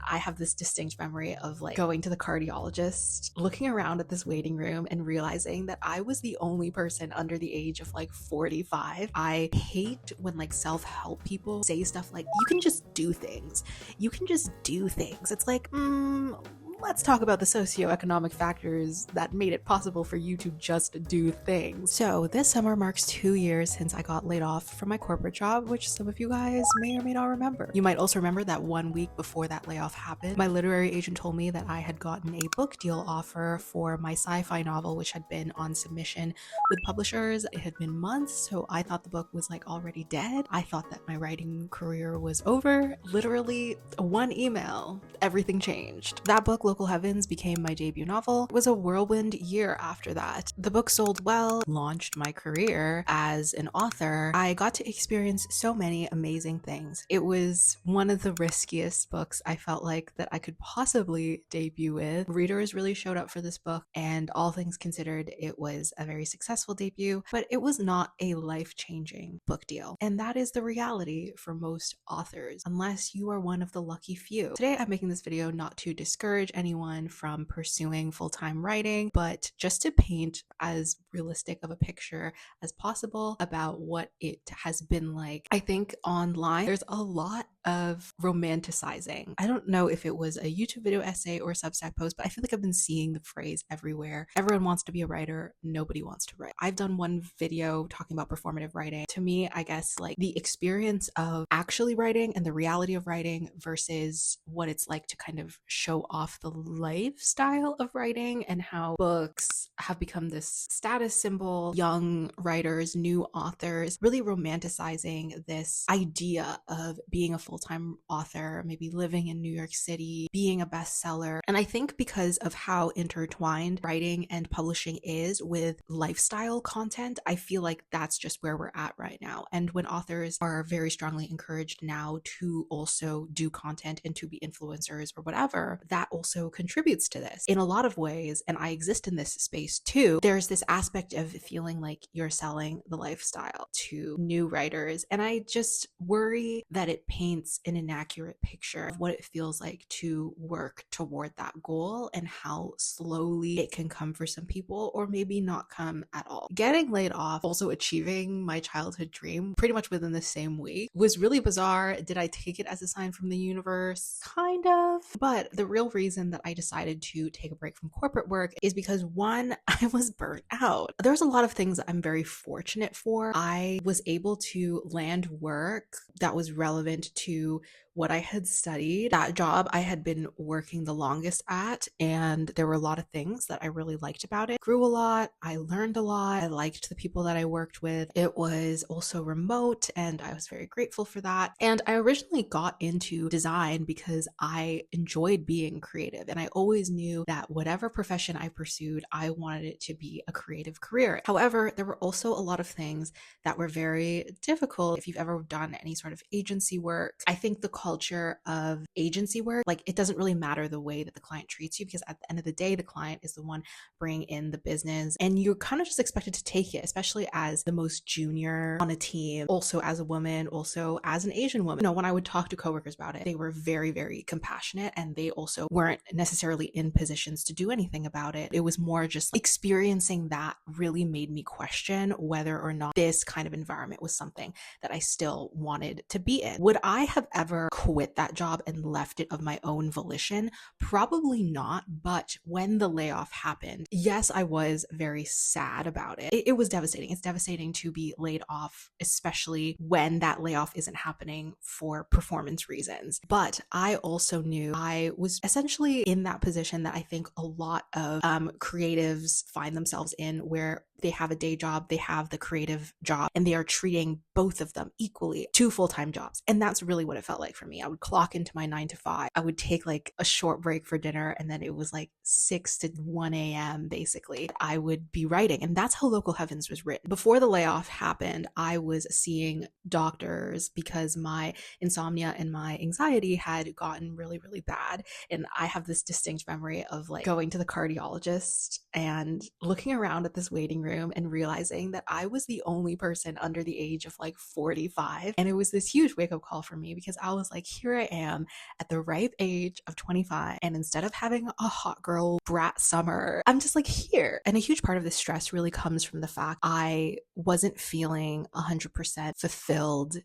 I have this distinct memory of like going to the cardiologist, looking around at this waiting room and realizing that I was the only person under the age of like 45. I hate when like self-help people say stuff like, you can just do things. You can just do things. It's like, let's talk about the socioeconomic factors that made it possible for you to just do things. So this summer marks 2 years since I got laid off from my corporate job, which some of you guys may or may not remember. You might also remember that 1 week before that layoff happened, my literary agent told me that I had gotten a book deal offer for my sci-fi novel, which had been on submission with publishers. It had been months, so I thought the book was like already dead. I thought that my writing career was over. Literally one email, everything changed. That book, Local Heavens, became my debut novel. It was a whirlwind year after that. The book sold well, launched my career as an author. I got to experience so many amazing things. It was one of the riskiest books I felt like that I could possibly debut with. Readers really showed up for this book, and all things considered, it was a very successful debut, but it was not a life-changing book deal. And that is the reality for most authors, unless you are one of the lucky few. Today, I'm making this video not to discourage anyone from pursuing full-time writing, but just to paint as realistic of a picture as possible about what it has been like. I think online there's a lot of romanticizing. I don't know if it was a YouTube video essay or a Substack post, but I feel like I've been seeing the phrase everywhere. Everyone wants to be a writer, nobody wants to write. I've done one video talking about performative writing. To me, I guess like the experience of actually writing and the reality of writing versus what it's like to kind of show off the lifestyle of writing and how books have become this status symbol, young writers, new authors, really romanticizing this idea of being a full-time author, maybe living in New York City, being a bestseller. And I think because of how intertwined writing and publishing is with lifestyle content, I feel like that's just where we're at right now. And when authors are very strongly encouraged now to also do content and to be influencers or whatever, that also contributes to this in a lot of ways. And I exist in this space too. There's this aspect of feeling like you're selling the lifestyle to new writers. And I just worry that it paints an inaccurate picture of what it feels like to work toward that goal and how slowly it can come for some people, or maybe not come at all. Getting laid off, also achieving my childhood dream pretty much within the same week, was really bizarre. Did I take it as a sign from the universe? Kind of. But the real reason that I decided to take a break from corporate work is because one, I was burnt out. There's a lot of things that I'm very fortunate for. I was able to land work that was relevant to what I had studied. That job I had been working the longest at, and there were a lot of things that I really liked about it. Grew a lot, I learned a lot, I liked the people that I worked with. It was also remote, and I was very grateful for that. And I originally got into design because I enjoyed being creative, and I always knew that whatever profession I pursued, I wanted it to be a creative career. However, there were also a lot of things that were very difficult. If you've ever done any sort of agency work, I think the culture of agency work, like, it doesn't really matter the way that the client treats you, because at the end of the day, the client is the one bringing in the business, and you're kind of just expected to take it, especially as the most junior on a team, also as a woman, also as an Asian woman. You know, when I would talk to coworkers about it, they were very, very compassionate, and they also weren't necessarily in positions to do anything about it. It was more just like, experiencing that really made me question whether or not this kind of environment was something that I still wanted to be in. Would I have ever quit that job and left it of my own volition? Probably not. But when the layoff happened, yes, I was very sad about it. It was devastating. It's devastating to be laid off, especially when that layoff isn't happening for performance reasons. But I also knew I was essentially in that position that I think a lot of creatives find themselves in, where they have a day job, they have the creative job, and they are treating both of them equally, two full-time jobs. And that's really what it felt like for me. I would clock into my 9 to 5. I would take like a short break for dinner, and then it was like 6 to 1 a.m. basically. I would be writing, and that's how Local Heavens was written. Before the layoff happened, I was seeing doctors because my insomnia and my anxiety had gotten really, really bad. And I have this distinct memory of like going to the cardiologist and looking around at this waiting room and realizing that I was the only person under the age of like 45. And it was this huge wake up call for me because I was like, here I am at the ripe age of 25. And instead of having a hot girl brat summer, I'm just like here. And a huge part of this stress really comes from the fact I wasn't feeling 100% fulfilled,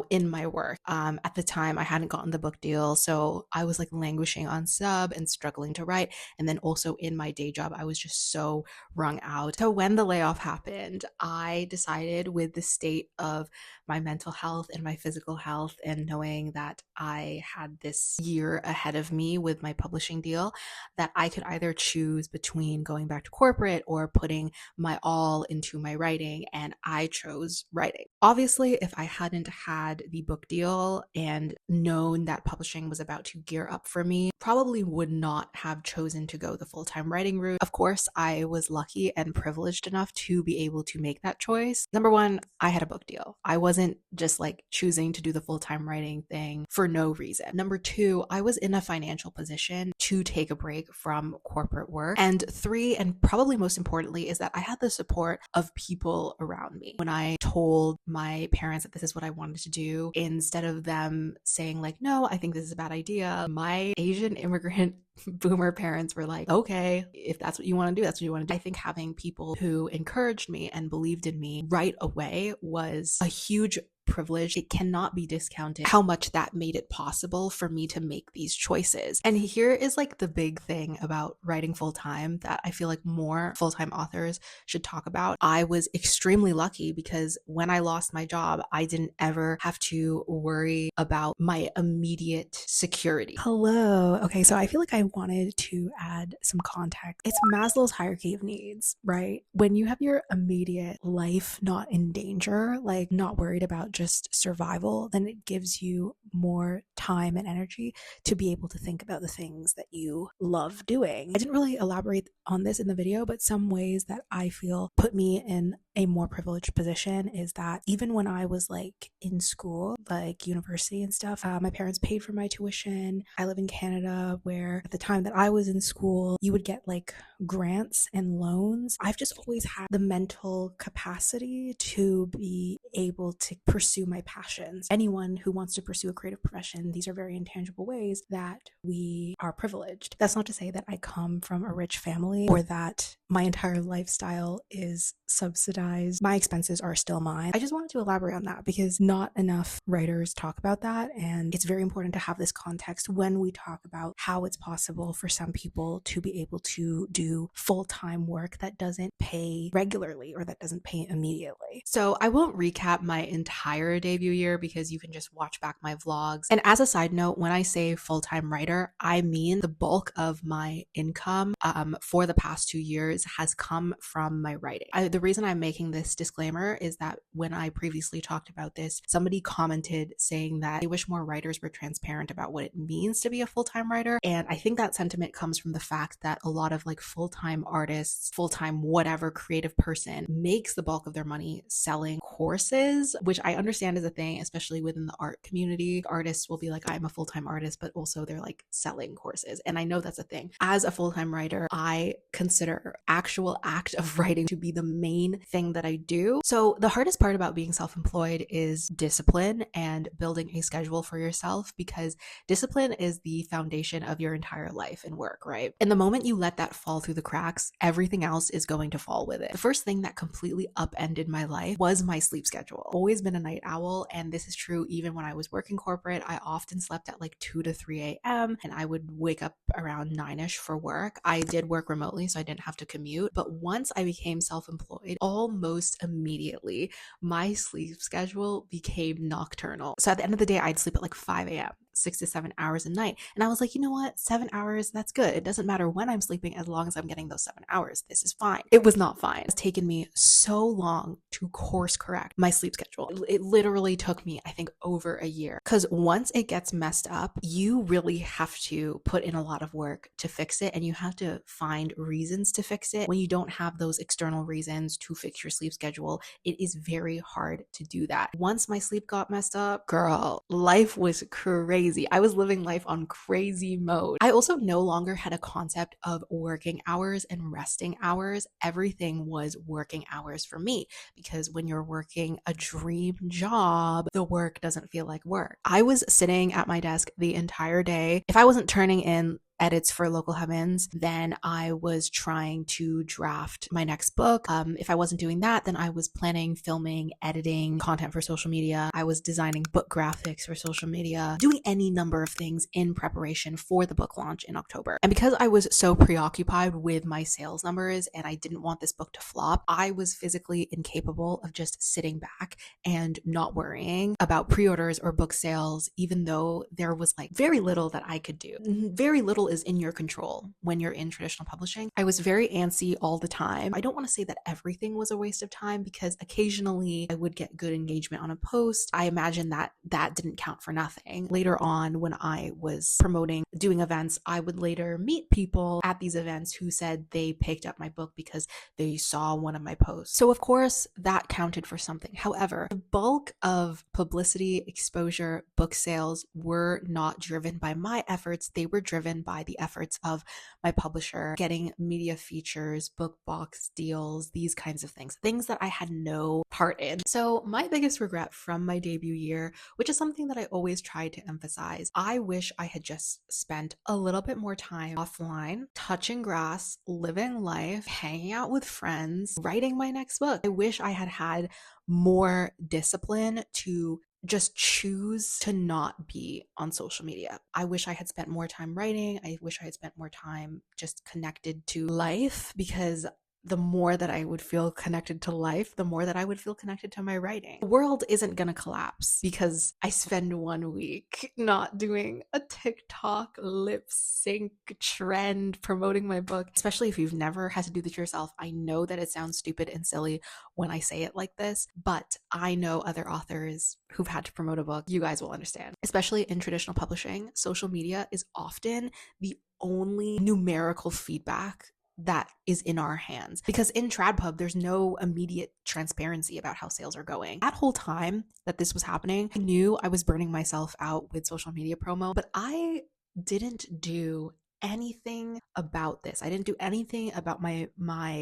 in my work. At the time, I hadn't gotten the book deal. So I was like languishing on sub and struggling to write. And then also in my day job, I was just so wrung out. So when the layoff happened, I decided, with the state of my mental health and my physical health, and knowing that I had this year ahead of me with my publishing deal, that I could either choose between going back to corporate or putting my all into my writing, and I chose writing. Obviously, if I hadn't had the book deal and known that publishing was about to gear up for me, probably would not have chosen to go the full-time writing route. Of course, I was lucky and privileged enough to be able to make that choice. Number one, I had a book deal. I wasn't just like choosing to do the full-time writing thing for no reason. Number two, I was in a financial position to take a break from corporate work. And three, and probably most importantly, is that I had the support of people around me. When I told my parents that this is what I wanted to do, instead of them saying like, no, I think this is a bad idea, my Asian immigrant boomer parents were like, okay, if that's what you want to do, that's what you want to do. I think having people who encouraged me and believed in me right away was a huge privilege. It cannot be discounted how much that made it possible for me to make these choices. And here is like the big thing about writing full-time that I feel like more full-time authors should talk about. I was extremely lucky because when I lost my job, I didn't ever have to worry about my immediate security. Hello. Okay, so I feel like I wanted to add some context. It's Maslow's hierarchy of needs, right? When you have your immediate life not in danger, like not worried about just survival, then it gives you more time and energy to be able to think about the things that you love doing. I didn't really elaborate on this in the video, but some ways that I feel put me in a more privileged position is that even when I was like in school, like university and stuff, my parents paid for my tuition. I live in Canada, where at the time that I was in school, you would get like grants and loans. I've just always had the mental capacity to be able to pursue my passions. Anyone who wants to pursue a creative profession, these are very intangible ways that we are privileged. That's not to say that I come from a rich family or that my entire lifestyle is subsidized. My expenses are still mine. I just wanted to elaborate on that because not enough writers talk about that, and it's very important to have this context when we talk about how it's possible for some people to be able to do full-time work that doesn't pay regularly or that doesn't pay immediately. So I won't recap my entire debut year because you can just watch back my vlogs. And as a side note, when I say full-time writer, I mean the bulk of my income for the past 2 years has come from my writing. The reason I'm making this disclaimer is that when I previously talked about this, somebody commented saying that they wish more writers were transparent about what it means to be a full-time writer. And I think that sentiment comes from the fact that a lot of like full-time artists, full-time whatever creative person makes the bulk of their money selling courses, which I understand is a thing, especially within the art community. Artists will be like, I'm a full-time artist, but also they're like selling courses. And I know that's a thing. As a full-time writer, I consider actual act of writing to be the main thing that I do. So the hardest part about being self-employed is discipline and building a schedule for yourself, because discipline is the foundation of your entire life and work, right? And the moment you let that fall through the cracks, everything else is going to fall with it. The first thing that completely upended my life was my sleep schedule. Always been a night owl, and this is true even when I was working corporate. I often slept at like 2 to 3 a.m. and I would wake up around 9ish for work. I did work remotely, so I didn't have to commute. But once I became self-employed, almost immediately, my sleep schedule became nocturnal. So at the end of the day, I'd sleep at like 5 a.m. 6 to 7 hours a night. And I was like, you know what? 7 hours, that's good. It doesn't matter when I'm sleeping as long as I'm getting those 7 hours. This is fine. It was not fine. It's taken me so long to course correct my sleep schedule. It literally took me, I think, over a year. Because once it gets messed up, you really have to put in a lot of work to fix it, and you have to find reasons to fix it. When you don't have those external reasons to fix your sleep schedule, it is very hard to do that. Once my sleep got messed up, girl, life was crazy. crazy. I was living life on crazy mode. I also no longer had a concept of working hours and resting hours. Everything was working hours for me, because when you're working a dream job, the work doesn't feel like work. I was sitting at my desk the entire day. If I wasn't turning in edits for Local Heavens, then I was trying to draft my next book. If I wasn't doing that, then I was planning, filming, editing content for social media. I was designing book graphics for social media, doing any number of things in preparation for the book launch in October. And because I was so preoccupied with my sales numbers and I didn't want this book to flop, I was physically incapable of just sitting back and not worrying about pre-orders or book sales, even though there was like very little that I could do. Very little is in your control when you're in traditional publishing. I was very antsy all the time. I don't want to say that everything was a waste of time, because occasionally I would get good engagement on a post. I imagine that that didn't count for nothing. Later on, when I was promoting, doing events, I would later meet people at these events who said they picked up my book because they saw one of my posts. So of course that counted for something. However, the bulk of publicity, exposure, book sales were not driven by my efforts. They were driven by the efforts of my publisher, getting media features, book box deals, these kinds of things that I had no part in. So my biggest regret from my debut year, which is something that I always try to emphasize, I wish I had just spent a little bit more time offline, touching grass, living life, hanging out with friends, writing my next book. I wish I had had more discipline to just choose to not be on social media. I wish I had spent more time writing. I wish I had spent more time just connected to life, because the more that I would feel connected to life, the more that I would feel connected to my writing. The world isn't going to collapse because I spend 1 week not doing a TikTok lip sync trend promoting my book. Especially if you've never had to do this yourself. I know that it sounds stupid and silly when I say it like this, but I know other authors who've had to promote a book. You guys will understand. Especially in traditional publishing, social media is often the only numerical feedback that is in our hands, because in TradPub there's no immediate transparency about how sales are going. That whole time that this was happening, I knew I was burning myself out with social media promo, but I didn't do anything about this. I didn't do anything about my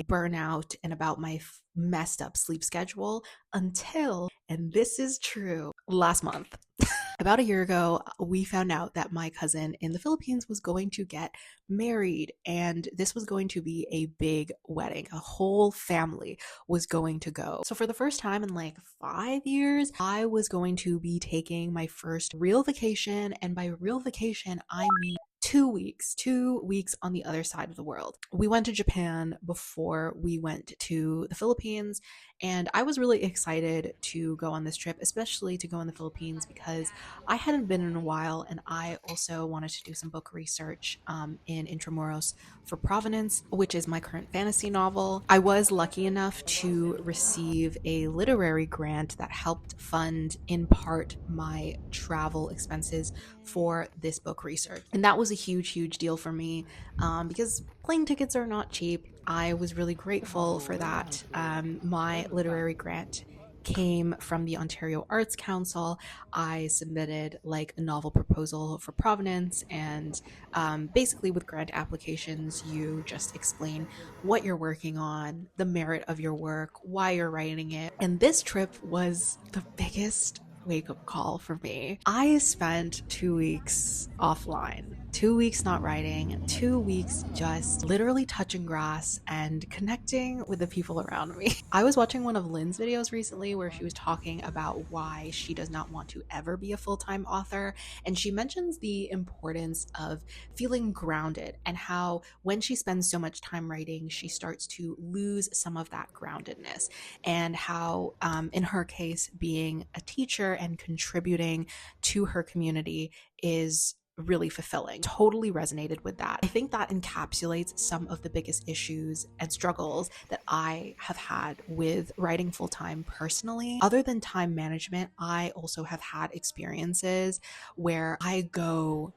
burnout and about my messed up sleep schedule until, and this is true, last month. About a year ago, we found out that my cousin in the Philippines was going to get married, and this was going to be a big wedding. A whole family was going to go. So for the first time in like 5 years, I was going to be taking my first real vacation, and by real vacation, I mean 2 weeks on the other side of the world. We went to Japan before we went to the Philippines, and I was really excited to go on this trip, especially to go in the Philippines, because I hadn't been in a while, and I also wanted to do some book research in Intramuros for Provenance, which is my current fantasy novel. I was lucky enough to receive a literary grant that helped fund, in part, my travel expenses for this book research. And that was a huge deal for me, because plane tickets are not cheap. I was really grateful for that. My literary grant came from the Ontario Arts Council. I submitted like a novel proposal for Provenance, and basically with grant applications, you just explain what you're working on, the merit of your work, why you're writing it. And this trip was the biggest wake-up call for me. I spent 2 weeks offline, 2 weeks not writing, 2 weeks just literally touching grass and connecting with the people around me. I was watching one of Lynn's videos recently where she was talking about why she does not want to ever be a full-time author, and she mentions the importance of feeling grounded, and how when she spends so much time writing, she starts to lose some of that groundedness, and how in her case, being a teacher and contributing to her community is really fulfilling. Totally resonated with that. I think that encapsulates some of the biggest issues and struggles that I have had with writing full-time personally. Other than time management, I also have had experiences where I go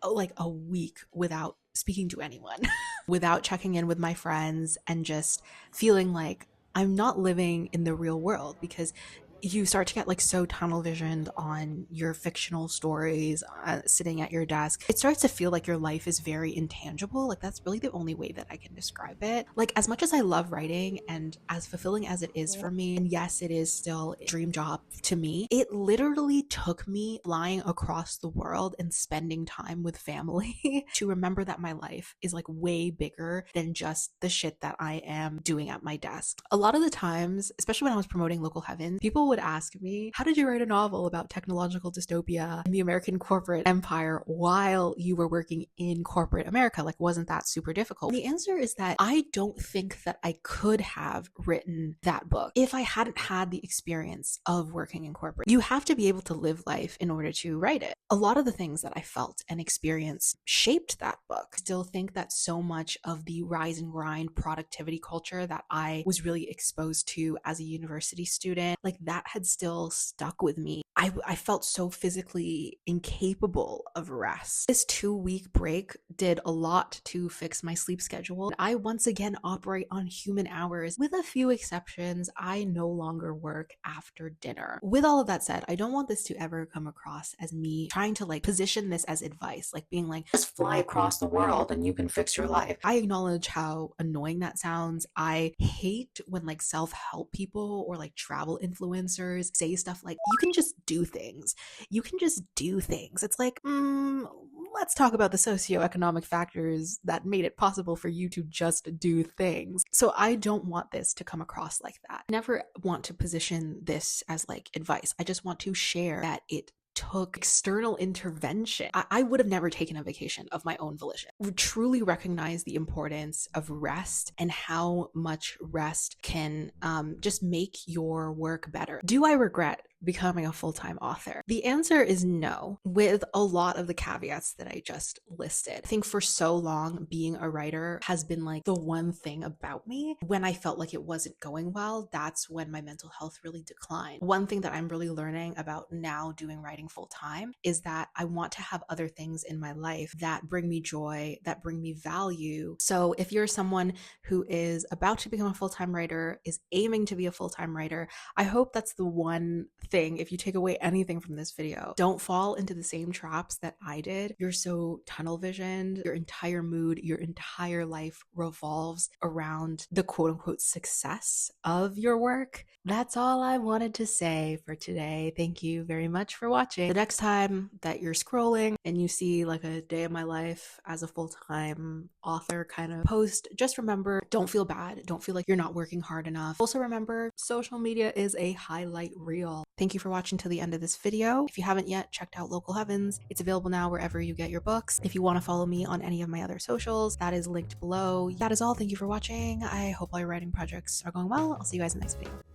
like a week without speaking to anyone, without checking in with my friends, and just feeling like I'm not living in the real world, because you start to get like so tunnel visioned on your fictional stories, sitting at your desk. It starts to feel like your life is very intangible. Like that's really the only way that I can describe it. Like as much as I love writing and as fulfilling as it is for me, and yes, it is still a dream job to me, it literally took me flying across the world and spending time with family to remember that my life is like way bigger than just the shit that I am doing at my desk. A lot of the times, especially when I was promoting Local Heavens, people would ask me, how did you write a novel about technological dystopia in the American corporate empire while you were working in corporate America? Like, wasn't that super difficult? And the answer is that I don't think that I could have written that book if I hadn't had the experience of working in corporate. You have to be able to live life in order to write it. A lot of the things that I felt and experienced shaped that book. I still think that so much of the rise and grind productivity culture that I was really exposed to as a university student, like that had still stuck with me. I felt so physically incapable of rest. This 2-week break did a lot to fix my sleep schedule. I once again operate on human hours. With a few exceptions, I no longer work after dinner. With all of that said, I don't want this to ever come across as me trying to like position this as advice, like being like, just fly across the world and you can fix your life. I acknowledge how annoying that sounds. I hate when like self-help people or like travel influencers say stuff like, you can just do things. You can just do things. It's like, let's talk about the socioeconomic factors that made it possible for you to just do things. So I don't want this to come across like that. I never want to position this as like advice. I just want to share that it took external intervention. I would have never taken a vacation of my own volition. We truly recognize the importance of rest and how much rest can just make your work better. Do I regret becoming a full-time author? The answer is no, with a lot of the caveats that I just listed. I think for so long, being a writer has been like the one thing about me. When I felt like it wasn't going well, that's when my mental health really declined. One thing that I'm really learning about now doing writing full-time is that I want to have other things in my life that bring me joy, that bring me value. So if you're someone who is about to become a full-time writer, is aiming to be a full-time writer, I hope that's the one thing. If you take away anything from this video, don't fall into the same traps that I did. You're so tunnel visioned. Your entire mood, your entire life revolves around the quote unquote success of your work. That's all I wanted to say for today. Thank you very much for watching. The next time that you're scrolling and you see like a day of my life as a full-time author kind of post, just remember, don't feel bad. Don't feel like you're not working hard enough. Also remember, social media is a highlight reel. Thank you for watching till the end of this video. If you haven't yet checked out Local Heavens, it's available now wherever you get your books. If you want to follow me on any of my other socials, that is linked below. That is all. Thank you for watching. I hope all your writing projects are going well. I'll see you guys in the next video.